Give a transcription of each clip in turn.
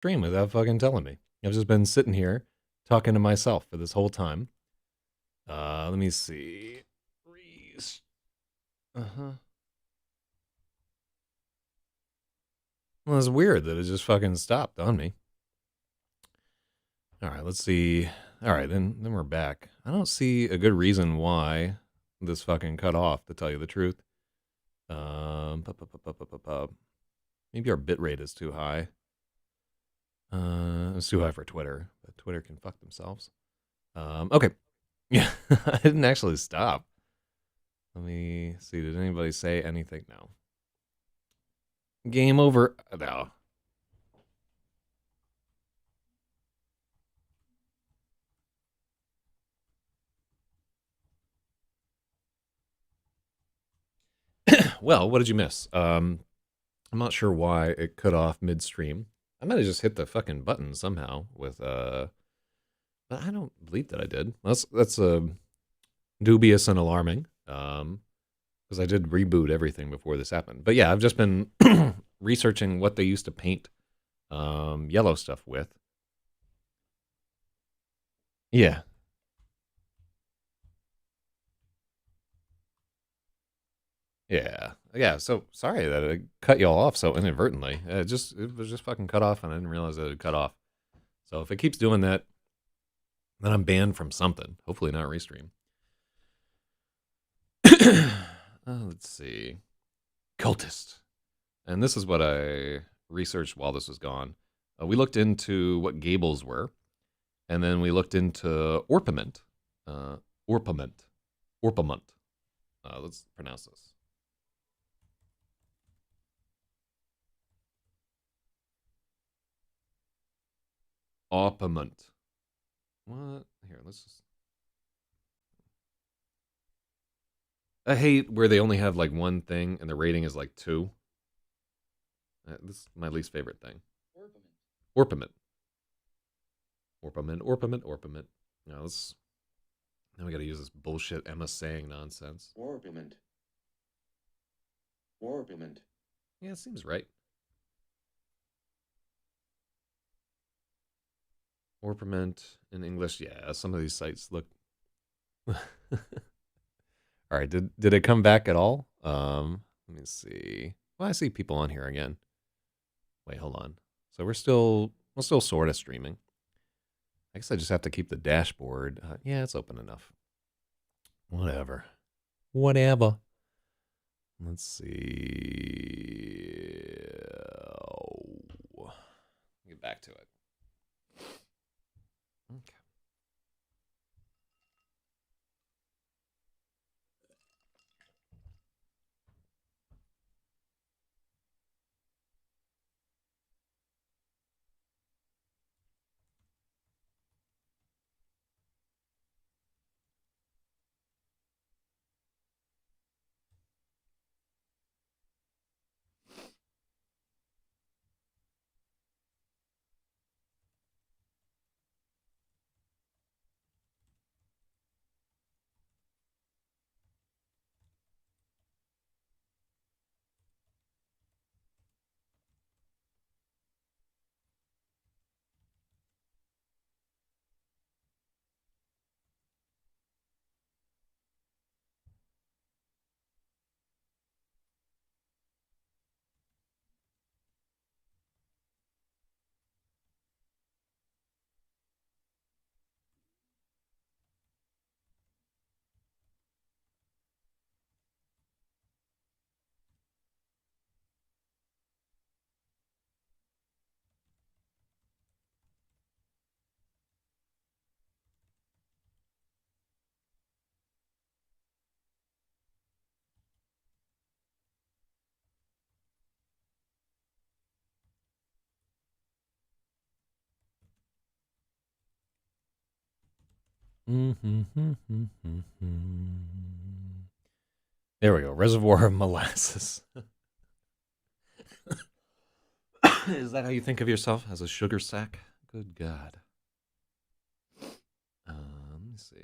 stream without fucking telling me. I've just been sitting here talking to myself for this whole time. Let me see. Uh-huh. Well, it's weird that it just fucking stopped on me. All right, let's see. All right, then we're back. I don't see a good reason why this fucking cut off, to tell you the truth. Maybe our bitrate is too high. It's too high for Twitter, but Twitter can fuck themselves. Okay. Yeah, I didn't actually stop. Let me see. Did anybody say anything? No. Game over. No. Well, what did you miss? I'm not sure why it cut off midstream. I might have just hit the fucking button somehow with but I don't believe that I did. That's dubious and alarming. Because I did reboot everything before this happened. But yeah, I've just been researching what they used to paint yellow stuff with. Yeah. Yeah. Yeah. So sorry that it cut y'all off so inadvertently. It was just fucking cut off and I didn't realize that it cut off. So if it keeps doing that, then I'm banned from something. Hopefully not Restream. Let's see. Cultist. And this is what I researched while this was gone. We looked into what gables were, and then we looked into orpiment. Orpiment. Orpiment. Let's pronounce this. Orpiment. What? Here, let's just. I hate where they only have like one thing and the rating is like 2. This is my least favorite thing. Orpiment. Orpiment. Orpiment. Orpiment. Now let's. Now we gotta use this bullshit Emma saying nonsense. Orpiment. Orpiment. Yeah, it seems right. Orpiment in English. Yeah, some of these sites look. All right, did it come back at all? Let me see. Well, I see people on here again. Wait, hold on. So we're still sort of streaming. I guess I just have to keep the dashboard. Yeah, it's open enough. Whatever. Whatever. Let's see. Get back to it. Okay. There we go. Reservoir of molasses. Is that how you think of yourself as a sugar sack? Good God. Let me see.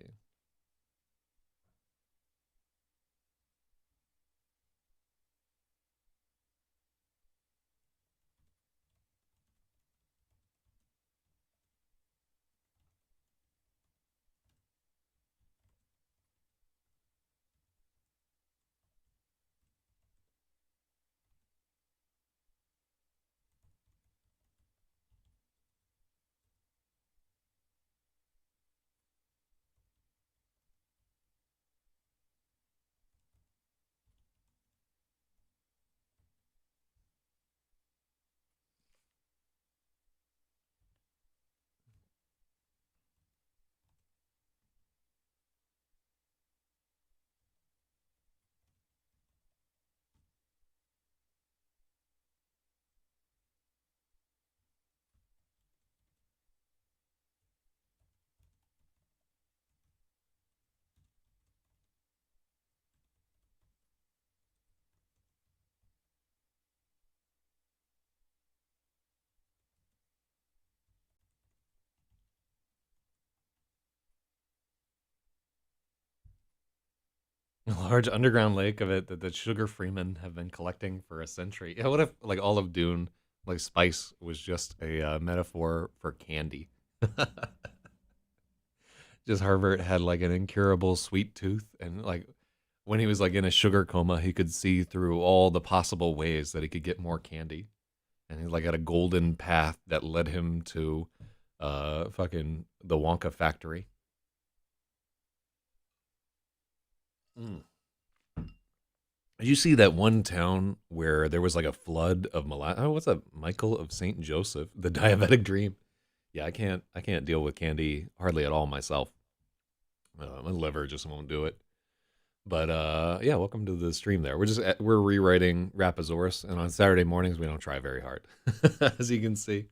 A large underground lake of it that the Sugar Freemen have been collecting for a century. Yeah, what if like all of Dune, like spice, was just a metaphor for candy? Just Harvard had like an incurable sweet tooth, and like when he was like in a sugar coma, he could see through all the possible ways that he could get more candy, and he like had a golden path that led him to fucking the Wonka factory. Mm. Did you see that one town where there was like a flood of Oh, what's that? Michael of Saint Joseph, the diabetic dream. Yeah, I can't deal with candy hardly at all myself. My liver just won't do it. But yeah, welcome to the stream. There, we're rewriting Rapasaurus, and on Saturday mornings we don't try very hard, as you can see.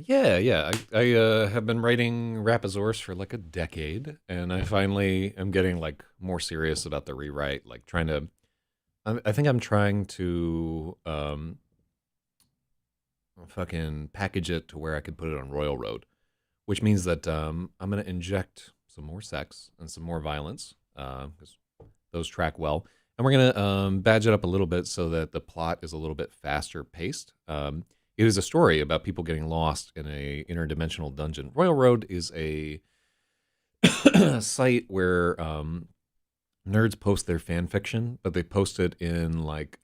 Yeah. I have been writing Rapasaurus for like a decade, and I finally am getting like more serious about the rewrite. Like trying to, I think I'm trying to fucking package it to where I could put it on Royal Road, which means that I'm gonna inject some more sex and some more violence because those track well, and we're gonna badge it up a little bit so that the plot is a little bit faster paced. It is a story about people getting lost in a interdimensional dungeon. Royal Road is a site where nerds post their fan fiction, but they post it in like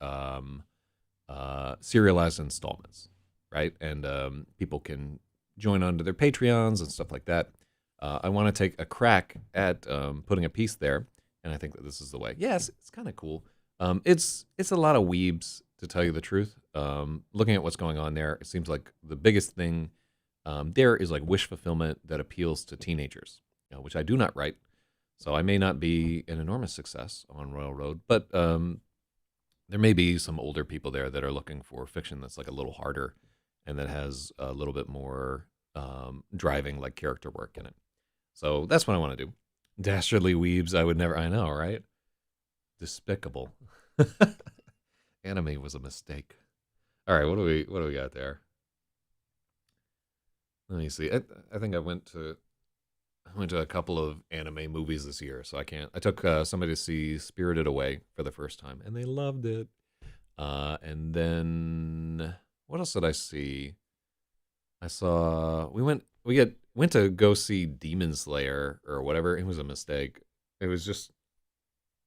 serialized installments, right? And people can join onto their Patreons and stuff like that. I want to take a crack at putting a piece there, and I think that this is the way. Yes, it's kind of cool. It's a lot of weebs, to tell you the truth. Looking at what's going on there, it seems like the biggest thing there is like wish fulfillment that appeals to teenagers, which I do not write. So I may not be an enormous success on Royal Road, but there may be some older people there that are looking for fiction that's like a little harder and that has a little bit more driving like character work in it. So that's what I want to do. Dastardly weebs, I would never. I know, right? Despicable. Anime was a mistake. All right, what do we got there? Let me see. I think I went to a couple of anime movies this year, so I can't. I took somebody to see Spirited Away for the first time, and they loved it. And then what else did I see? I saw we went to go see Demon Slayer or whatever. It was a mistake. It was just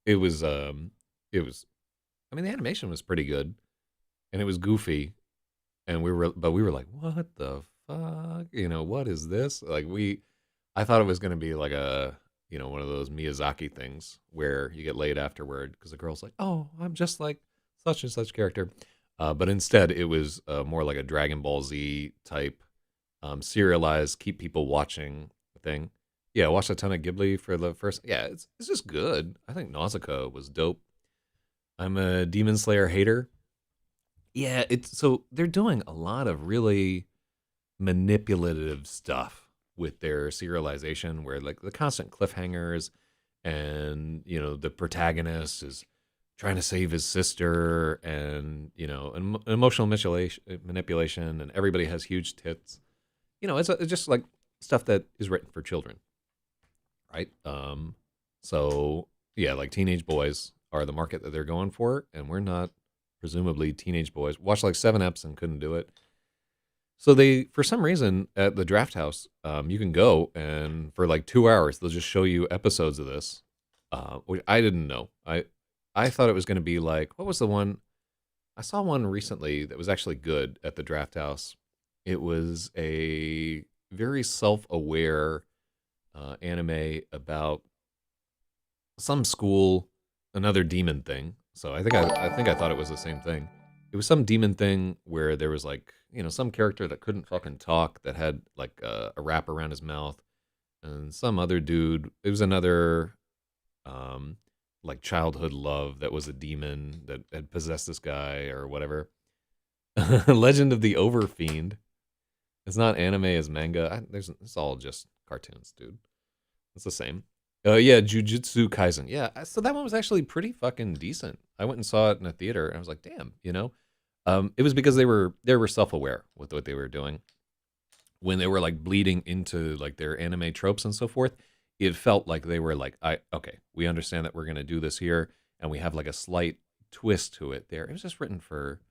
it was it was I mean the animation was pretty good and it was goofy and we were like what the fuck? What is this? I thought it was going to be like a one of those Miyazaki things where you get laid afterward because the girl's like, "Oh, I'm just like such and such character." But instead, it was more like a Dragon Ball Z type serialized, keep people watching thing. Yeah, I watched a ton of Ghibli for the first. Yeah, it's just good. I think Nausicaa was dope. I'm a Demon Slayer hater. Yeah, it's so they're doing a lot of really manipulative stuff with their serialization, where like the constant cliffhangers, and the protagonist is trying to save his sister, and emotional manipulation, and everybody has huge tits. It's just like stuff that is written for children, right? So yeah, like teenage boys are the market that they're going for, and we're not presumably teenage boys. Watched like Seven Eps and couldn't do it. So they, for some reason, at the Draft House, you can go and for like 2 hours they'll just show you episodes of this, which I didn't know. I thought it was going to be like what was the one I saw one recently that was actually good at the Draft House. It was a very self-aware anime about some school, another demon thing. So I think I thought it was the same thing. It was some demon thing where there was like some character that couldn't fucking talk that had like a wrap around his mouth, and some other dude. It was another um like childhood love that was a demon that had possessed this guy or whatever. Legend of the Overfiend. It's not anime as manga. It's all just cartoons, dude. It's the same. Yeah, Jujutsu Kaisen. Yeah, so that one was actually pretty fucking decent. I went and saw it in a theater, and I was like, damn. It was because they were self aware with what they were doing when they were like bleeding into like their anime tropes and so forth. It felt like they were like, I okay, we understand that we're gonna do this here, and we have like a slight twist to it. There, it was just written for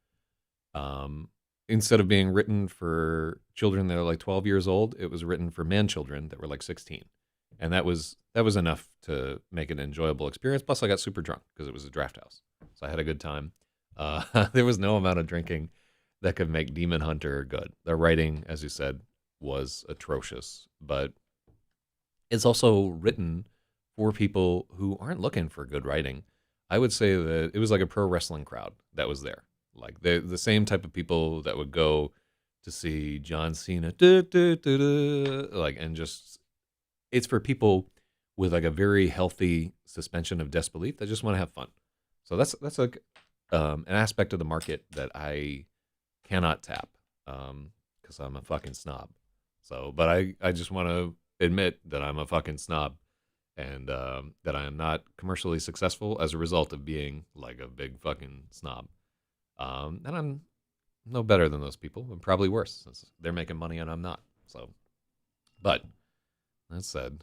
um, instead of being written for children that are like 12 years old, it was written for man children that were like 16. And that was enough to make it an enjoyable experience. Plus, I got super drunk because it was a draft house, so I had a good time. There was no amount of drinking that could make Demon Hunter good. The writing, as you said, was atrocious, but it's also written for people who aren't looking for good writing. I would say that it was like a pro wrestling crowd that was there. Like the same type of people that would go to see John Cena, like, and just it's for people with like a very healthy suspension of disbelief that just want to have fun. So that's like an aspect of the market that I cannot tap because I'm a fucking snob. So, but I just want to admit that I'm a fucking snob and that I am not commercially successful as a result of being like a big fucking snob. And I'm no better than those people. I'm probably worse since they're making money and I'm not. So, but that said,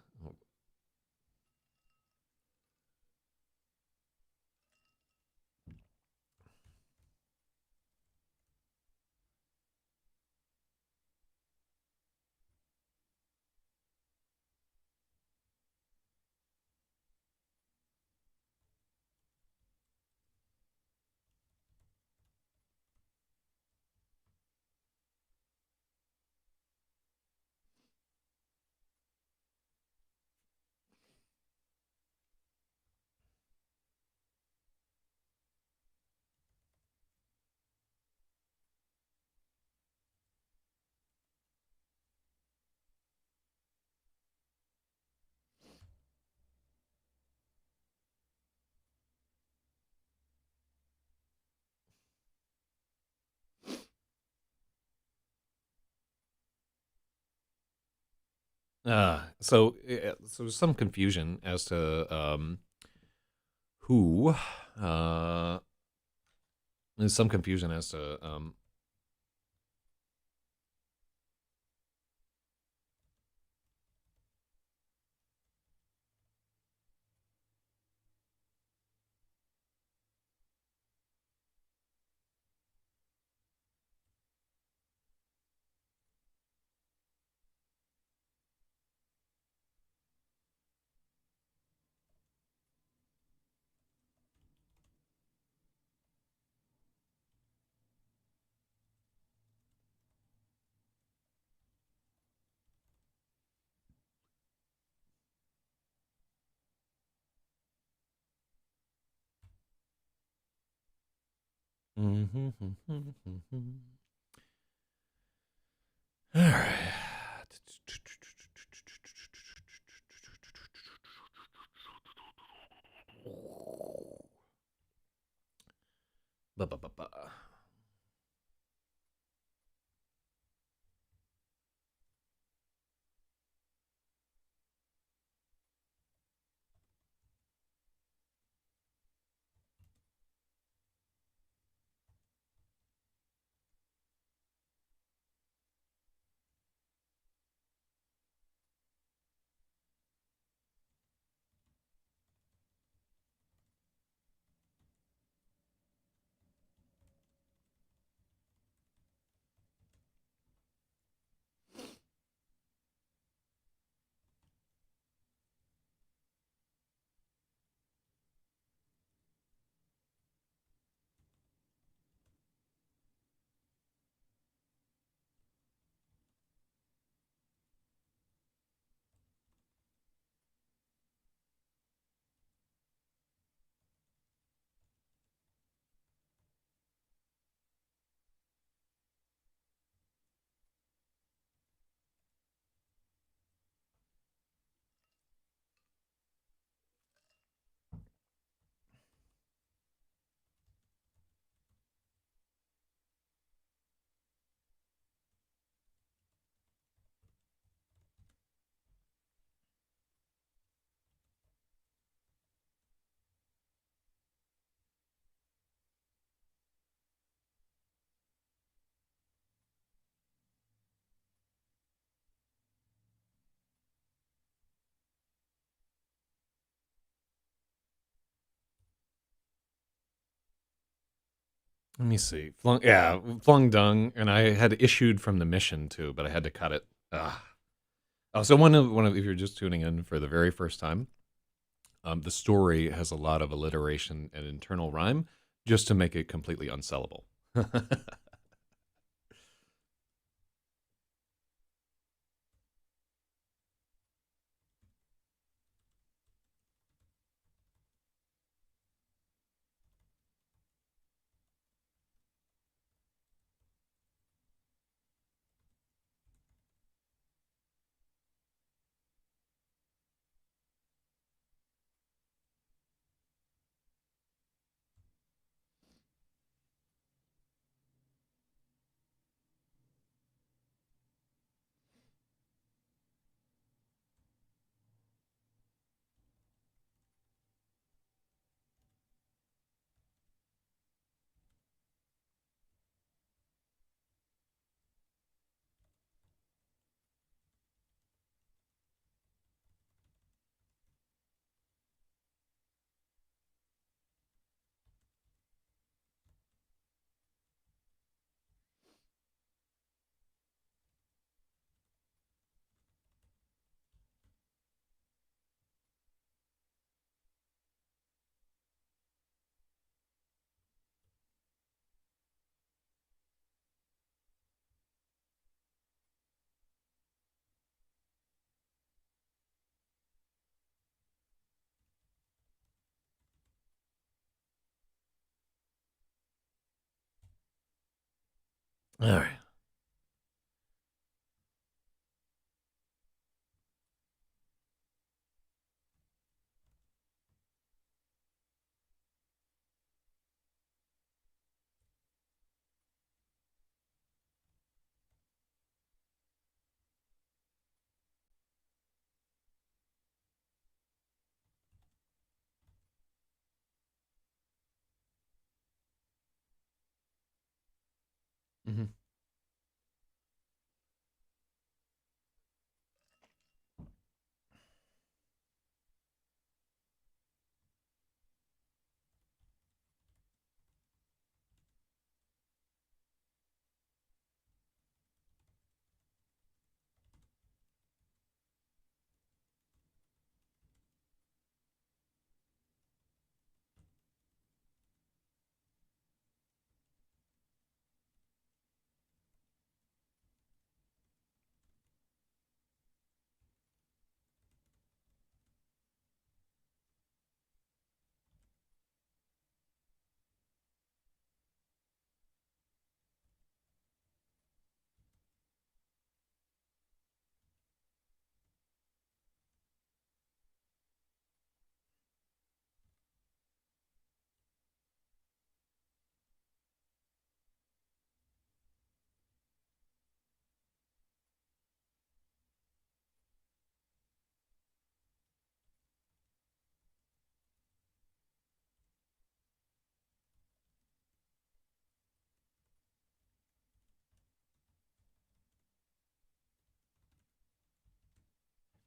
so there's some confusion as to who there's some confusion as to all right. Ba, ba, ba, ba. Let me see. Flung Dung, and I had issued from the mission too, but I had to cut it. Oh, so one of if you're just tuning in for the very first time, the story has a lot of alliteration and internal rhyme just to make it completely unsellable. All right. Mm-hmm.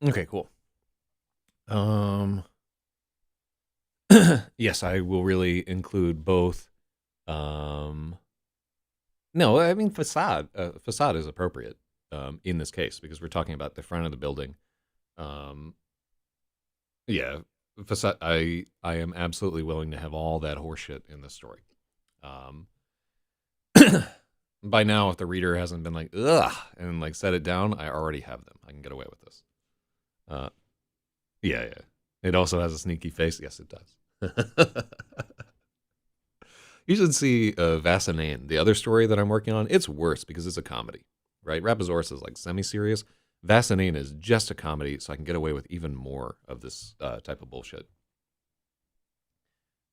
Okay, cool. Um, yes, I will really include both. Um, no, I mean facade. Facade is appropriate in this case because we're talking about the front of the building. Um, yeah, facade. I am absolutely willing to have all that horseshit in this story. Um, by now, if the reader hasn't been like ugh and like set it down, I already have them. I can get away with this. Uh, yeah, yeah. It also has a sneaky face. Yes, it does. You should see Vasanane, the other story that I'm working on. It's worse because it's a comedy, right? Rapasaurus is like semi-serious. Vasanane is just a comedy, so I can get away with even more of this type of bullshit.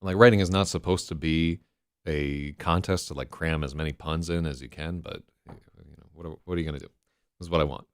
Like writing is not supposed to be a contest to like cram as many puns in as you can, but what are you gonna do? This is what I want.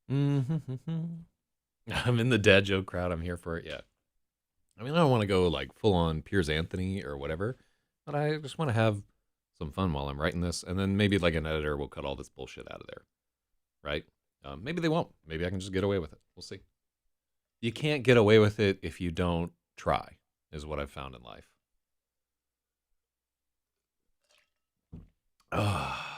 I'm in the dad joke crowd. I'm here for it. Yeah. I mean, I don't want to go like full on Piers Anthony or whatever, but I just want to have some fun while I'm writing this, and then maybe like an editor will cut all this bullshit out of there, right? Maybe they won't. Maybe I can just get away with it. We'll see. You can't get away with it if you don't try, is what I've found in life. Ah.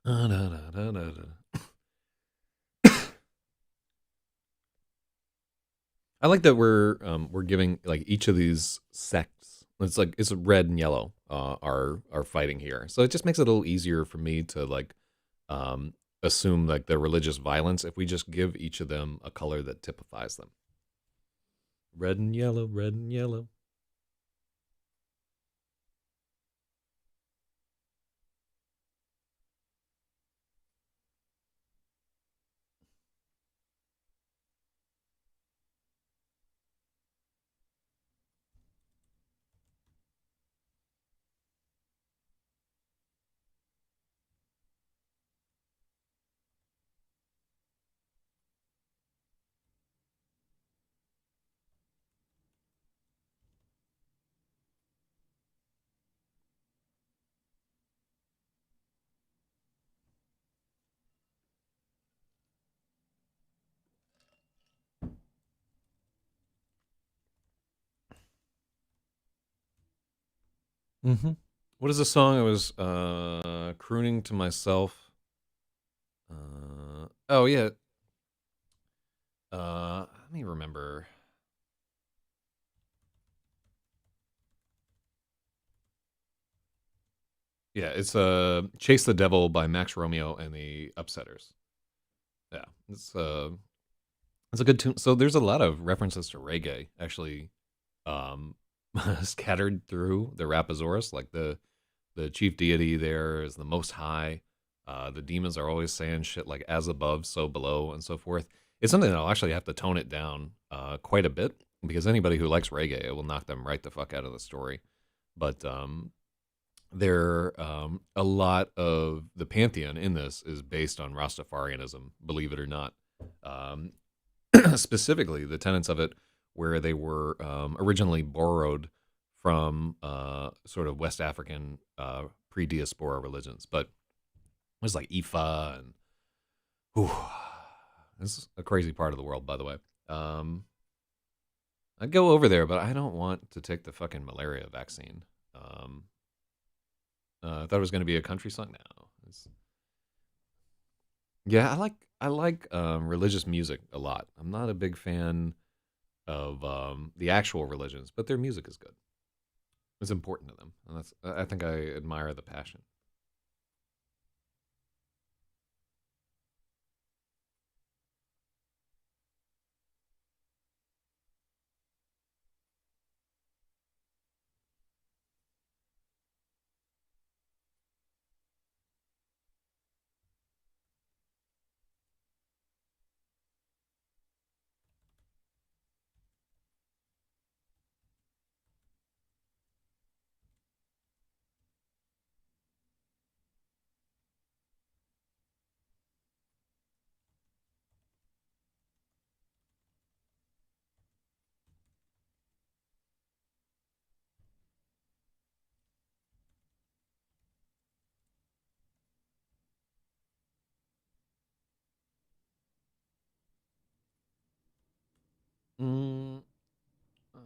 I like that we're giving like each of these sects. It's like it's red and yellow are fighting here, so it just makes it a little easier for me to like um, assume like their religious violence if we just give each of them a color that typifies them. Red and yellow, red and yellow. Mm-hmm. What is the song I was crooning to myself? Oh yeah. Let me remember. Yeah, it's Chase the Devil by Max Romeo and the Upsetters. Yeah, it's a good tune. So there's a lot of references to reggae actually um scattered through the Rapasaurus. Like the chief deity there is the Most High. The demons are always saying shit like "as above, so below," and so forth. It's something that I'll actually have to tone it down quite a bit because anybody who likes reggae, it will knock them right the fuck out of the story. But there, a lot of the pantheon in this is based on Rastafarianism, believe it or not. Um, Specifically, the tenets of it, where they were originally borrowed from sort of West African pre-diaspora religions, but it was like Ifa and whew, this is a crazy part of the world, by the way. Um, I'd go over there, but I don't want to take the fucking malaria vaccine. Um, I thought it was going to be a country song. No, yeah, I like religious music a lot. I'm not a big fan of the actual religions, but their music is good. It's important to them, and that's I think I admire the passion. Mm, uh,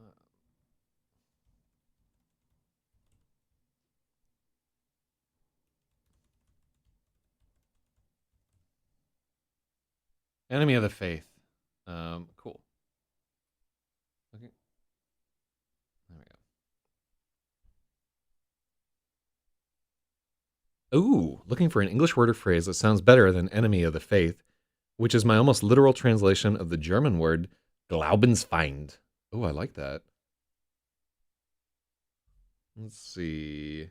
Enemy of the Faith. Cool. Okay, there we go. Ooh, looking for an English word or phrase that sounds better than enemy of the faith, which is my almost literal translation of the German word Glaubensfeind. Oh, I like that. Let's see.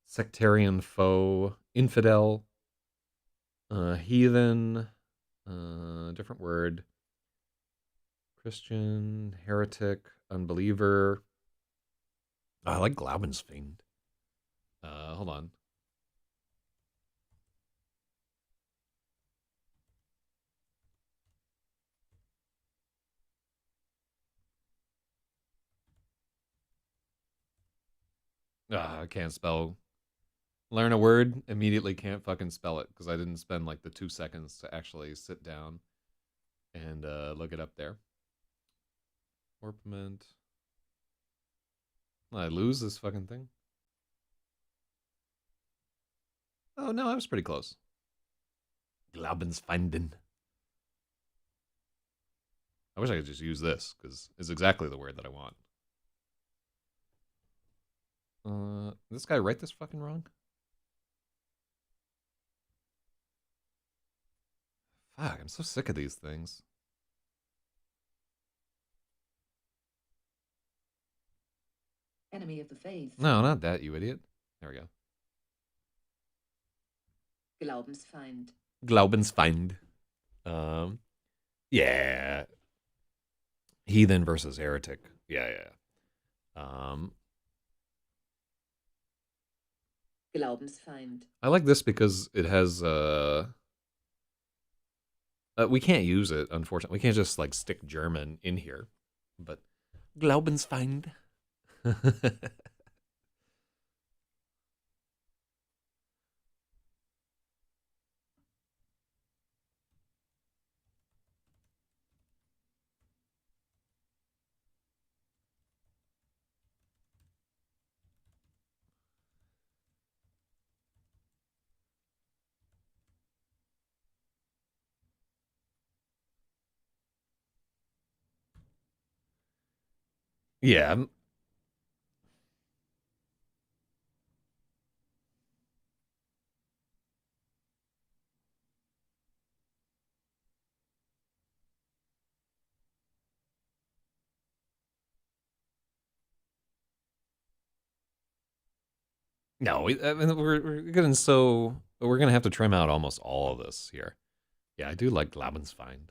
Sectarian foe, infidel, heathen, different word, Christian, heretic, unbeliever. Oh, I like Glaubensfeind. Hold on. I can't spell. Learn a word, immediately can't fucking spell it because I didn't spend like the 2 seconds to actually sit down and look it up there. Orpiment. I lose this fucking thing. Oh no, I was pretty close. Glaubensfeinden. I wish I could just use this because it's exactly the word that I want. This guy write this fucking wrong? Fuck, I'm so sick of these things. Enemy of the faith. No, not that, you idiot. There we go. Glaubensfeind. Glaubensfeind. Um, yeah. Heathen versus heretic. Yeah, yeah. Glaubensfeind. I like this because it has we can't use it, unfortunately. We can't just like stick German in here. But Glaubensfeind. Yeah, no, I mean, we're gonna have to trim out almost all of this here. Yeah, I do like Glaubensfeind.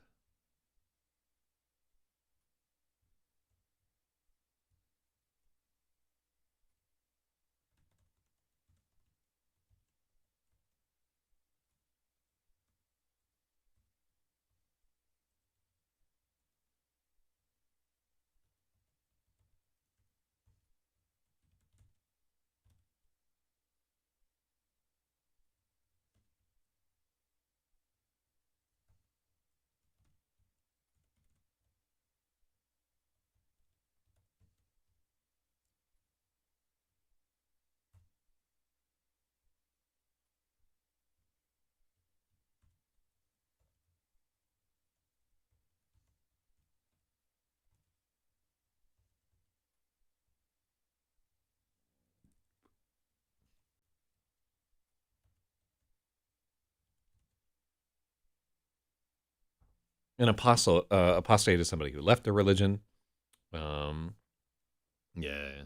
An apostate is somebody who left their religion. Um, yeah.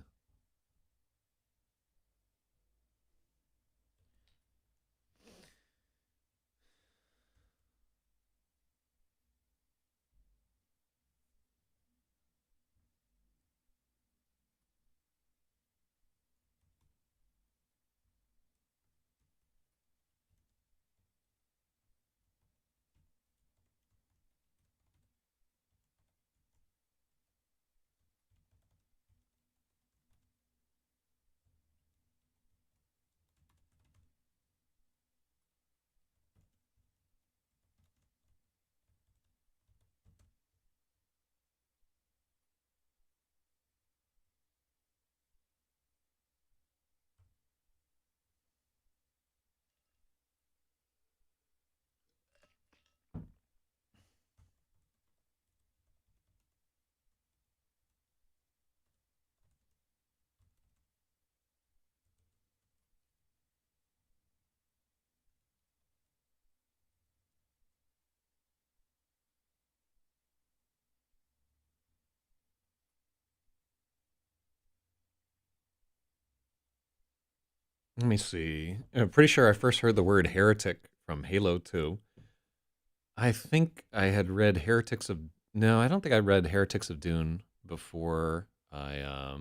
Let me see. I'm pretty sure I first heard the word heretic from Halo 2. I think I had read Heretics of No, I don't think I read Heretics of Dune before I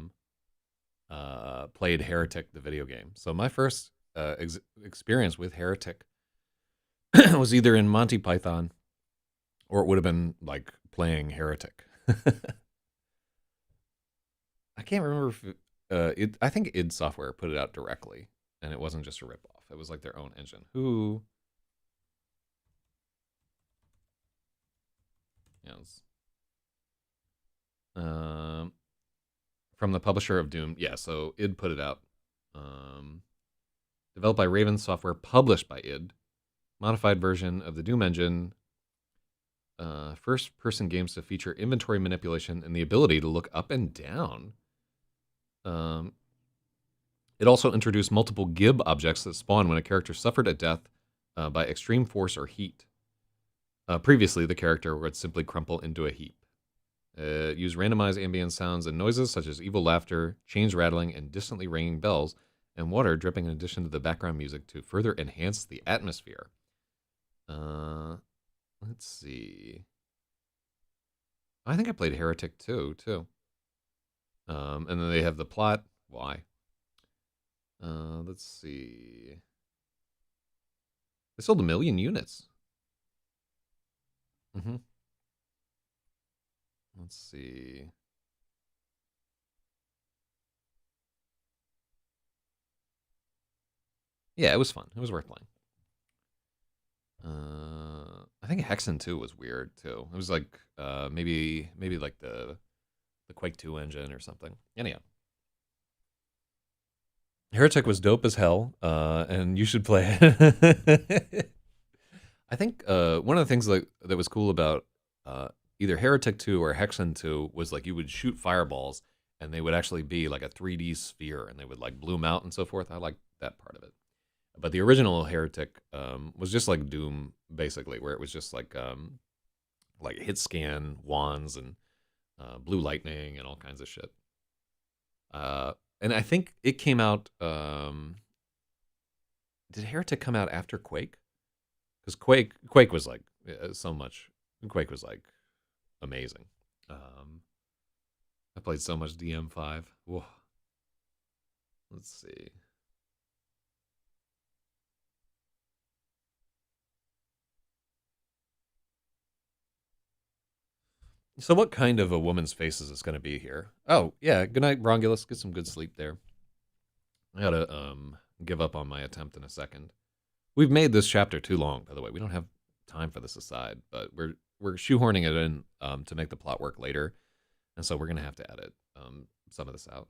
played Heretic the video game. So my first experience with Heretic was either in Monty Python or it would have been like playing Heretic. I can't remember if I think id Software put it out directly, and it wasn't just a ripoff. It was like their own engine. Who? Yes. Um, from the publisher of Doom. Yeah, so id put it out. Um, developed by Raven Software, published by id. Modified version of the Doom engine. First-person games to feature inventory manipulation and the ability to look up and down. Um, it also introduced multiple Gib objects that spawn when a character suffered a death by extreme force or heat. Previously, the character would simply crumple into a heap. Use randomized ambient sounds and noises such as evil laughter, chains rattling, and distantly ringing bells, and water dripping in addition to the background music to further enhance the atmosphere. Let's see. I think I played Heretic 2, too. And then they have the plot. Why? Let's see. They sold 1 million units. Mm-hmm. Let's see. Yeah, it was fun. It was worth playing. I think Hexen 2 was weird too. It was like maybe like the Quake 2 engine or something. Anyhow, Heretic was dope as hell, and you should play it. I think one of the things that was cool about either Heretic 2 or Hexen 2 was like you would shoot fireballs, and they would actually be like a 3D sphere, and they would like bloom out and so forth. I like that part of it. But the original Heretic was just like Doom, basically, where it was just like hit scan wands and blue lightning and all kinds of shit. And I think it came out. Did Heretic come out after Quake? Because Quake was like so much. Quake was like amazing. I played so much DM5. Whoa. Let's see. So what kind of a woman's face is this going to be here? Oh, yeah. Good night, Brongulus. Get some good sleep there. I gotta give up on my attempt in a second. We've made this chapter too long, by the way. We don't have time for this aside, but we're shoehorning it in to make the plot work later, and so we're gonna have to edit some of this out.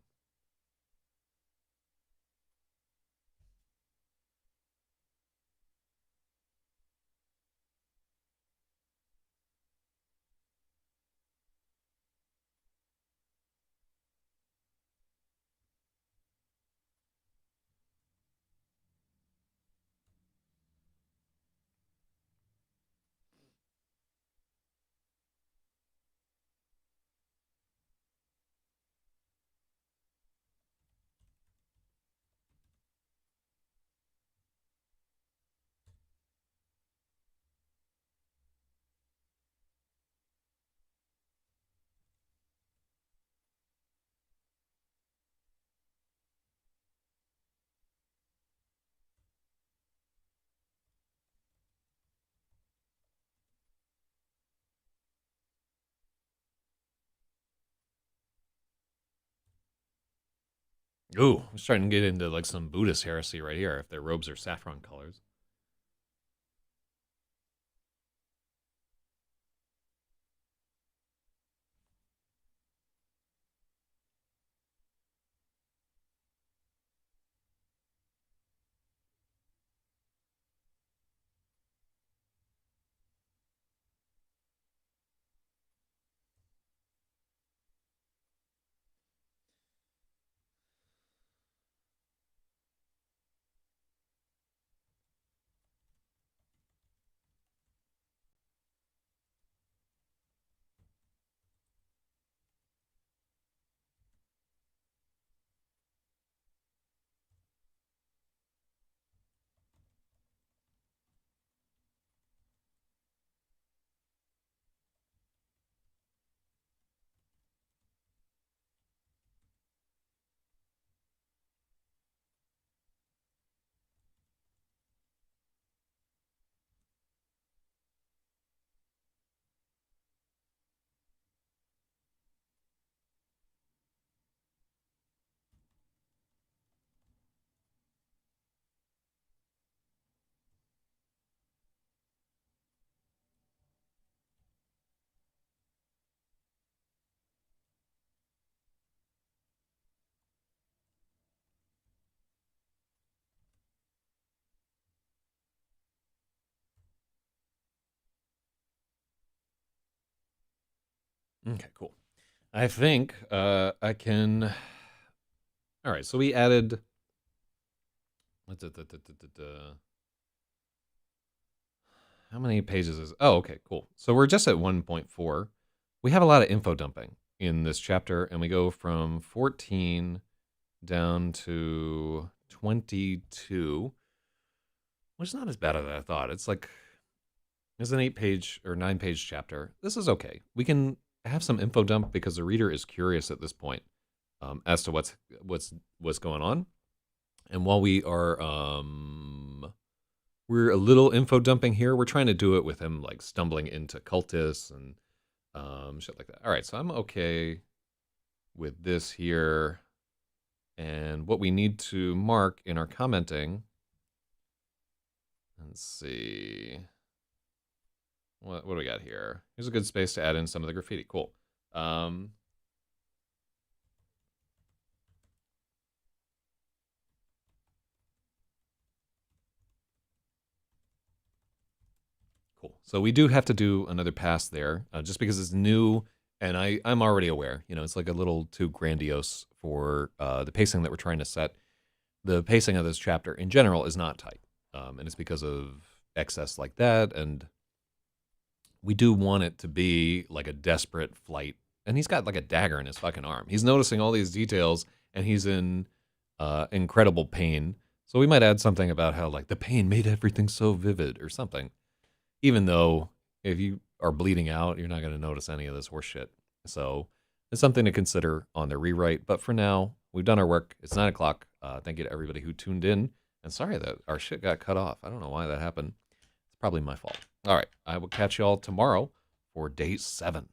Ooh, I'm starting to get into like some Buddhist heresy right here. If their robes are saffron colors. Okay, cool. I think I can. All right, so we added. How many pages is? Oh, okay, cool. So we're just at 1.4. We have a lot of info dumping in this chapter, and we go from 14 down to 22, which is not as bad as I thought. It's an 8-page or 9-page chapter. This is okay. We can have some info dump because the reader is curious at this point as to what's going on. And while we're a little info dumping here, we're trying to do it with him like stumbling into cultists and shit like that. All right, so I'm okay with this here. And what we need to mark in our commenting, let's see. What do we got here? Here's a good space to add in some of the graffiti. Cool. Cool. So we do have to do another pass there, just because it's new And I'm already aware, it's like a little too grandiose for the pacing that we're trying to set. The pacing of this chapter in general is not tight. And it's because of excess like that. And we do want it to be like a desperate flight. And he's got like a dagger in his fucking arm. He's noticing all these details and he's in incredible pain. So we might add something about how like the pain made everything so vivid or something. Even though if you are bleeding out, you're not going to notice any of this horse shit. So it's something to consider on the rewrite. But for now, we've done our work. It's 9 o'clock. Thank you to everybody who tuned in. And sorry that our shit got cut off. I don't know why that happened. It's probably my fault. All right. I will catch you all tomorrow for day 7.